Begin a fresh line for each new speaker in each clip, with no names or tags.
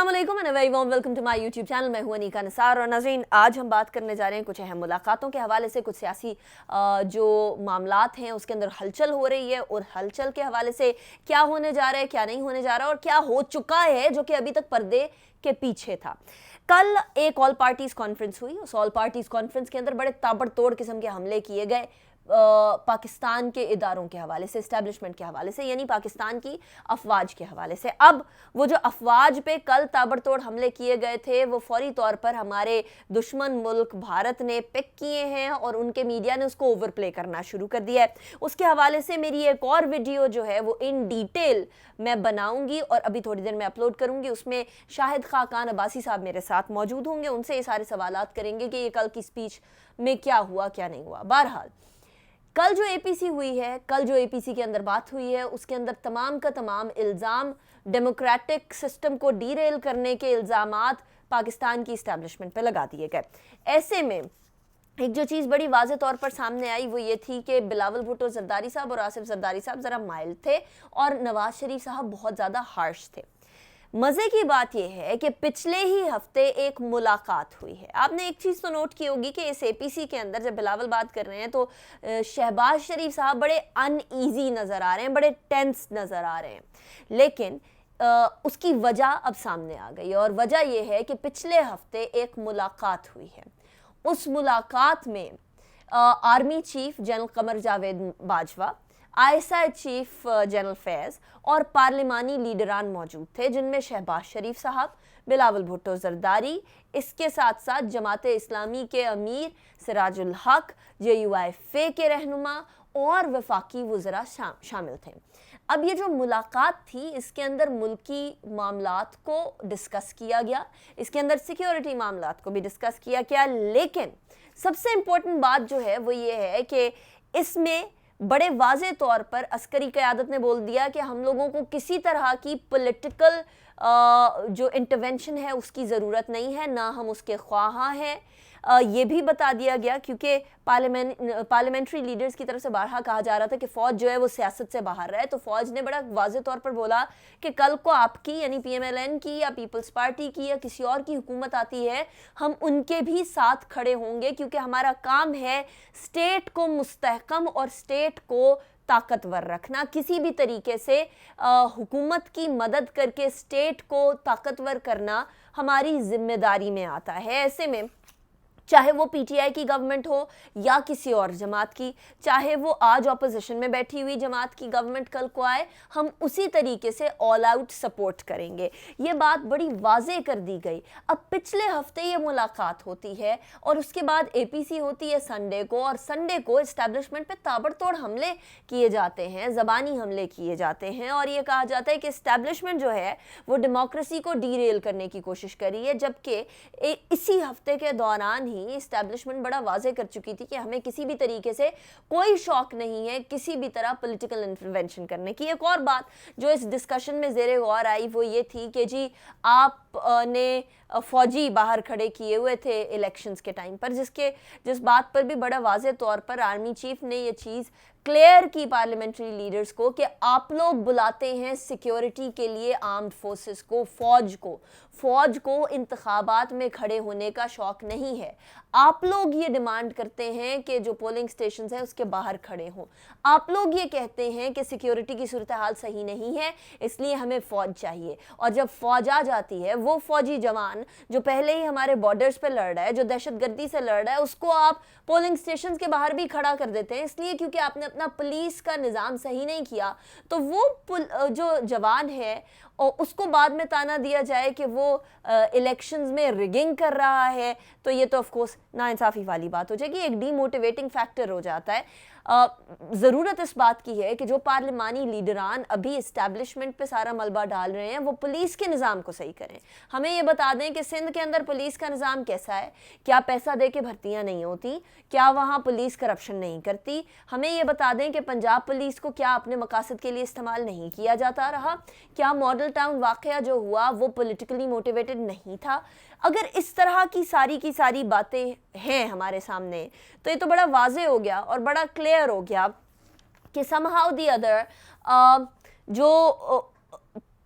अस्सलाम वालेकुम and very warm welcome to my YouTube channel. मैं हूं अनीका निसार और नाज़रीन, आज हम बात करने जा रहे हैं कुछ अहम मुलाकातों के हवाले से, कुछ सियासी जो मामलात हैं उसके अंदर हलचल हो रही है और हलचल के हवाले से क्या होने जा रहा है, क्या नहीं होने जा रहा और क्या हो चुका है जो कि अभी तक पर्दे के पीछे था। कल एक ऑल पार्टीज़ कॉन्फ्रेंस हुई। उस ऑल पार्टीज़ कॉन्फ्रेंस के अंदर बड़े ताबड़तोड़ किस्म के हमले किए गए पाकिस्तान के इदारों के हवाले से, इस्टेब्लिशमेंट के हवाले से, यानी पाकिस्तान की अफवाज के हवाले से। अब वो जो अफवाज पे कल ताबड़तोड़ हमले किए गए थे वो फौरी तौर पर हमारे दुश्मन मुल्क भारत ने पिक किए हैं और उनके मीडिया ने उसको ओवरप्ले करना शुरू कर दिया है। उसके हवाले से मेरी एक और वीडियो जो है वो इन डिटेल मैं बनाऊंगी और अभी थोड़ी देर में अपलोड करूंगी। उसमें शाहिद खाकान अब्बासी साहब मेरे साथ मौजूद होंगे, उनसे ये सारे सवालात करेंगे कि ये कल की स्पीच में क्या हुआ क्या नहीं हुआ। बहरहाल कल जो एपीसी हुई है, कल जो एपीसी के अंदर बात हुई है उसके अंदर तमाम का तमाम इल्ज़ाम डेमोक्रेटिक सिस्टम को डीरेल करने के इल्ज़ामात पाकिस्तान की इस्टेब्लिशमेंट पे लगा दिए गए। ऐसे में एक जो चीज़ बड़ी वाज़े तौर पर सामने आई वो ये थी कि बिलावल भुट्टो जरदारी साहब और आसिफ जरदारी साहब ज़रा माइल्ड थे और नवाज शरीफ साहब बहुत ज़्यादा हार्श थे। मज़े की बात यह है कि पिछले ही हफ्ते एक मुलाकात हुई है। आपने एक चीज़ तो नोट की होगी कि इस एपीसी के अंदर जब बिलावल बात कर रहे हैं तो शहबाज शरीफ साहब बड़े अनईजी नज़र आ रहे हैं, बड़े टेंस नज़र आ रहे हैं। लेकिन उसकी वजह अब सामने आ गई और वजह यह है कि पिछले हफ्ते एक मुलाकात हुई है। उस मुलाकात में army chief general Qamar Javed Bajwa, ISI chief general Faiz और पार्लिमानी लीडरान मौजूद थे, जिनमें शहबाज शरीफ साहब, बिलावल भुट्टो जरदारी, इसके साथ साथ जमाते इस्लामी के अमीर सिराजुल हक, जेयूआईफे के रहनुमा और वफाकी वज़रा शामिल थे। अब ये जो मुलाकात थी इसके अंदर मुल्की मामलात को डिस्कस किया गया, इसके अंदर सिक्योरिटी मामलात को भी डिस्कस किया गया, लेकिन सबसे इम्पोर्टेंट बात जो है वो ये है कि इसमें बड़े वाज़े तौर पर अस्करी क़यादत ने बोल दिया कि हम लोगों को किसी तरह की पॉलिटिकल जो इंटरवेंशन है उसकी ज़रूरत नहीं है, ना हम उसके ख्वाहां हैं। ये भी बता दिया गया क्योंकि पार्लियामेंट्री लीडर्स की तरफ से बारहा कहा जा रहा था कि फ़ौज जो है वो सियासत से बाहर रहे, तो फ़ौज ने बड़ा वाज़े तौर पर बोला कि कल को आपकी यानी पीएमएलएन की या पीपल्स पार्टी की या किसी और की हुकूमत आती है हम उनके भी साथ खड़े होंगे, क्योंकि हमारा काम है स्टेट को मुस्तहकम और स्टेट को ताकतवर रखना। किसी भी तरीके से हुकूमत की मदद करके स्टेट को ताकतवर करना हमारी जिम्मेदारी में आता है। ऐसे में चाहे वो पीटीआई की गवर्नमेंट हो या किसी और जमात की, चाहे वो आज अपोजिशन में बैठी हुई जमात की गवर्नमेंट कल को आए, हम उसी तरीके से ऑल आउट सपोर्ट करेंगे। ये बात बड़ी वाज़े कर दी गई। अब पिछले हफ्ते ये मुलाकात होती है और उसके बाद एपीसी होती है संडे को, और संडे को इस्टेब्लिशमेंट पे ताबड़तोड़ हमले किए जाते हैं, ज़बानी हमले किए जाते हैं और ये कहा जाता है कि इस्टेब्लिशमेंट जो है वो डेमोक्रेसी को डीरेल करने की कोशिश कर रही है, जबकि इसी हफ्ते के दौरान ही एस्टैब्लिशमेंट बड़ा वाज़े कर चुकी थी कि हमें किसी भी तरीके से कोई शौक नहीं है किसी भी तरह पॉलिटिकल इंटरवेंशन करने की। एक और बात जो इस डिस्कशन में ज़ेरे गौर आई वो ये थी कि जी आपने फौजी बाहर खड़े किए हुए थे इलेक्शंस के टाइम पर, जिस बात पर भी बड़ा वाज़े तौर पर आर्मी चीफ ने ये चीज़ क्लियर की पार्लियामेंट्री लीडर्स को कि आप लोग बुलाते हैं सिक्योरिटी के लिए आर्म्ड फोर्सेस को, फौज को इंतखाबात में खड़े होने का शौक नहीं है। आप लोग ये डिमांड करते हैं कि जो पोलिंग स्टेशंस है उसके बाहर खड़े हों। आप लोग ये कहते हैं कि सिक्योरिटी की सूरत हाल सही नहीं है, इसलिए हमें फ़ौज चाहिए। और जब फ़ौज आ जाती है, वो फ़ौजी जवान जो पहले ही हमारे बॉर्डर्स पे लड़ रहा है, जो दहशतगर्दी से लड़ रहा है, उसको आप पोलिंग स्टेशंस के बाहर भी खड़ा कर देते हैं, इसलिए क्योंकि आपने अपना पुलिस का निज़ाम सही नहीं किया। तो वो जो जवान है और उसको बाद में ताना दिया जाए कि वो इलेक्शंस में रिगिंग कर रहा है, तो ये तो ऑफ कोर्स नाइंसाफ़ी वाली बात हो जाएगी, एक डीमोटिवेटिंग फैक्टर हो जाता है। ज़रूरत इस बात की है कि जो पार्लिमानी लीडरान अभी इस्टेब्लिशमेंट पे सारा मलबा डाल रहे हैं वो पुलिस के निज़ाम को सही करें। हमें ये बता दें कि सिंध के अंदर पुलिस का निज़ाम कैसा है, क्या पैसा दे के भर्तियाँ नहीं होती, क्या वहाँ पुलिस करप्शन नहीं करती। हमें ये बता दें कि पंजाब पुलिस को क्या अपने मकासद के लिए इस्तेमाल नहीं किया जाता रहा, क्या मॉडल टाउन वाक़या जो हुआ वो पॉलिटिकली मोटिवेटेड नहीं था। अगर इस तरह की सारी बातें हैं हमारे सामने तो ये तो बड़ा वाज़े हो गया और बड़ा क्लियर हो गया कि समहाउ दी अदर जो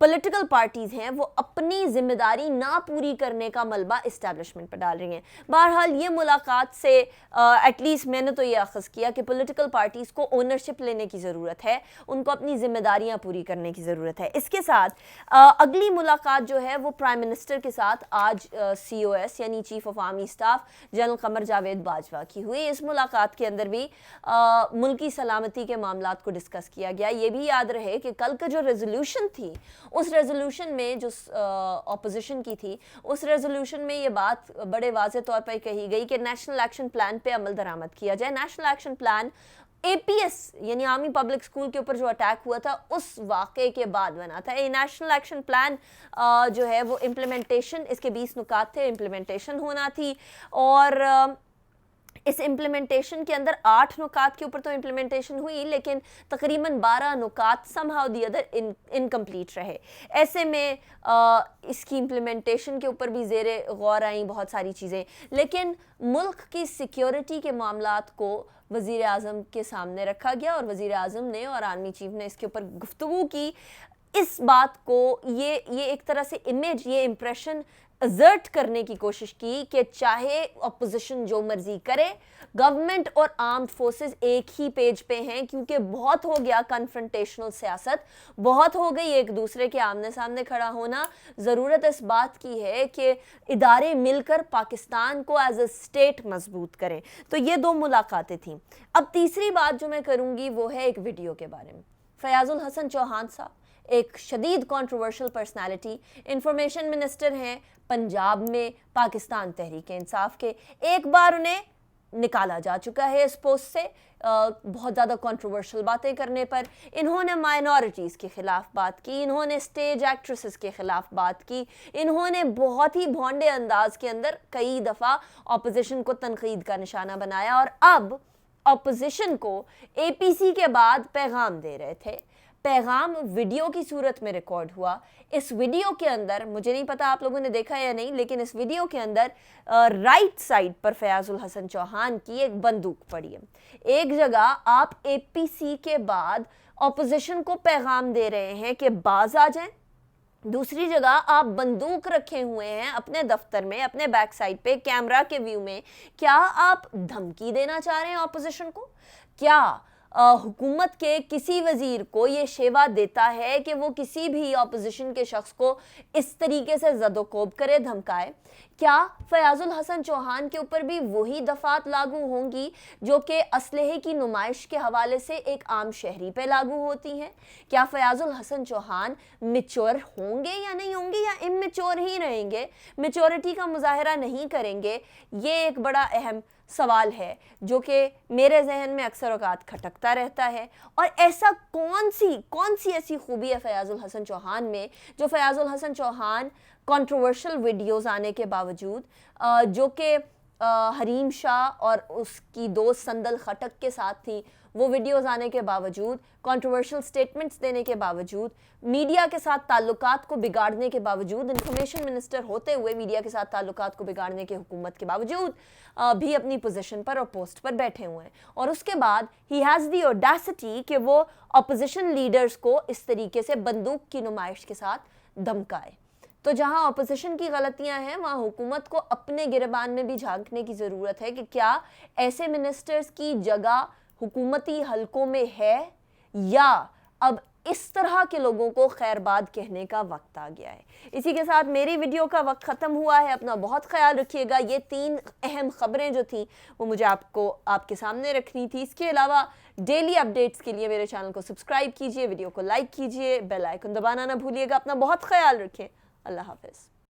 پولیٹیکل پارٹیز ہیں وہ اپنی ذمہ داری نہ پوری کرنے کا ملبہ اسٹیبلشمنٹ پر ڈال رہی ہیں. بہرحال یہ ملاقات سے ایٹ لیسٹ میں نے تو یہ اخذ کیا کہ پولیٹیکل پارٹیز کو اونرشپ لینے کی ضرورت ہے, ان کو اپنی ذمہ داریاں پوری کرنے کی ضرورت ہے. اس کے ساتھ اگلی ملاقات جو ہے وہ پرائم منسٹر کے ساتھ آج COS یعنی chief of army staff general Qamar Javed Bajwa کی ہوئی. اس ملاقات کے اندر بھی ملکی سلامتی کے معاملات کو ڈسکس کیا گیا. یہ بھی یاد رہے کہ کل کا جو ریزولوشن تھی, اس ریزولوشن میں جو اپوزیشن کی تھی, اس ریزولوشن میں یہ بات بڑے واضح طور پر کہی گئی کہ نیشنل ایکشن پلان پہ عمل درآمد کیا جائے. نیشنل ایکشن پلان APS یعنی آرمی پبلک اسکول کے اوپر جو اٹیک ہوا تھا اس واقعے کے بعد بنا تھا. نیشنل ایکشن پلان جو ہے وہ امپلیمنٹیشن, اس کے 20 نکات تھے, امپلیمنٹیشن ہونا تھی, اور اس امپلیمنٹیشن کے اندر 8 نکات کے اوپر تو امپلیمنٹیشن ہوئی, لیکن تقریباً 12 نکات somehow the other انکمپلیٹ رہے. ایسے میں اس کی امپلیمنٹیشن کے اوپر بھی زیر غور آئیں بہت ساری چیزیں, لیکن ملک کی سیکیورٹی کے معاملات کو وزیر اعظم کے سامنے رکھا گیا, اور وزیر اعظم نے اور آرمی چیف نے اس کے اوپر گفتگو کی. اس بات کو یہ ایک طرح سے امیج, یہ امپریشن ازرٹ کرنے کی کوشش کی کہ چاہے اپوزیشن جو مرضی کرے, گورنمنٹ اور آرمڈ فورسز ایک ہی پیج پہ ہیں, کیونکہ بہت ہو گیا کنفرنٹیشنل سیاست, بہت ہو گئی ایک دوسرے کے آمنے سامنے کھڑا ہونا. ضرورت اس بات کی ہے کہ ادارے مل کر پاکستان کو ایز اے اسٹیٹ مضبوط کریں. تو یہ 2 ملاقاتیں تھیں. اب تیسری بات جو میں کروں گی وہ ہے ایک ویڈیو کے بارے میں. فیاض الحسن چوہان صاحب ایک شدید کنٹروورشل پرسنالٹی, انفارمیشن منسٹر ہیں پنجاب میں پاکستان تحریک انصاف کے. ایک بار انہیں نکالا جا چکا ہے اس پوسٹ سے بہت زیادہ کنٹروورشل باتیں کرنے پر. انہوں نے مائنورٹیز کے خلاف بات کی, انہوں نے اسٹیج ایکٹریسز کے خلاف بات کی, انہوں نے بہت ہی بھونڈے انداز کے اندر کئی دفعہ اپوزیشن کو تنقید کا نشانہ بنایا, اور اب اپوزیشن کو APC کے بعد پیغام دے رہے تھے. پیغام ویڈیو کی صورت میں ریکارڈ ہوا. اس ویڈیو کے اندر مجھے نہیں پتا آپ لوگوں نے دیکھا یا نہیں, لیکن اس ویڈیو کے اندر رائٹ سائڈ پر فیاض الحسن چوہان کی ایک بندوق پڑی ہے. ایک جگہ آپ APC کے بعد اپوزیشن کو پیغام دے رہے ہیں کہ باز آ جائیں, دوسری جگہ آپ بندوق رکھے ہوئے ہیں اپنے دفتر میں, اپنے بیک سائڈ پہ کیمرہ کے ویو میں. کیا آپ دھمکی دینا چاہ رہے ہیں اپوزیشن کو؟ کیا حکومت کے کسی وزیر کو یہ شیوا دیتا ہے کہ وہ کسی بھی اپوزیشن کے شخص کو اس طریقے سے زد و کوب کرے, دھمکائے؟ کیا فیاض الحسن چوہان کے اوپر بھی وہی دفعات لاگو ہوں گی جو کہ اسلحے کی نمائش کے حوالے سے ایک عام شہری پہ لاگو ہوتی ہیں؟ کیا فیاض الحسن چوہان میچور ہوں گے یا نہیں ہوں گے, یا اممیچور ہی رہیں گے, میچورٹی کا مظاہرہ نہیں کریں گے؟ یہ ایک بڑا اہم سوال ہے جو کہ میرے ذہن میں اکثر اوقات کھٹکتا رہتا ہے. اور ایسا کون سی ایسی خوبی ہے فیاض الحسن چوہان میں جو فیاض الحسن چوہان کنٹروورشل ویڈیوز آنے کے باوجود, جو کہ حریم شاہ اور اس کی دوست سندل خٹک کے ساتھ تھی, وہ ویڈیوز آنے کے باوجود, کنٹروورشل سٹیٹمنٹس دینے کے باوجود, میڈیا کے ساتھ تعلقات کو بگاڑنے کے باوجود, انفارمیشن منسٹر ہوتے ہوئے میڈیا کے ساتھ تعلقات کو بگاڑنے کے حکومت کے باوجود بھی اپنی پوزیشن پر اور پوسٹ پر بیٹھے ہوئے ہیں. اور اس کے بعد ہی ہیز دی اوڈیسٹی کہ وہ اپوزیشن لیڈرز کو اس طریقے سے بندوق کی نمائش کے ساتھ دھمکائے. تو جہاں اپوزیشن کی غلطیاں ہیں وہاں حکومت کو اپنے گریبان میں بھی جھانکنے کی ضرورت ہے کہ کیا ایسے منسٹرز کی جگہ حکومتی حلقوں میں ہے, یا اب اس طرح کے لوگوں کو خیر باد کہنے کا وقت آ گیا ہے. اسی کے ساتھ میری ویڈیو کا وقت ختم ہوا ہے. اپنا بہت خیال رکھیے گا. یہ 3 اہم خبریں جو تھیں وہ مجھے آپ کے سامنے رکھنی تھی. اس کے علاوہ ڈیلی اپڈیٹس کے لیے میرے چینل کو سبسکرائب کیجئے, ویڈیو کو لائک کیجئے, بیل آئیکن دبانا نہ بھولیے گا. اپنا بہت خیال رکھیں. اللہ حافظ.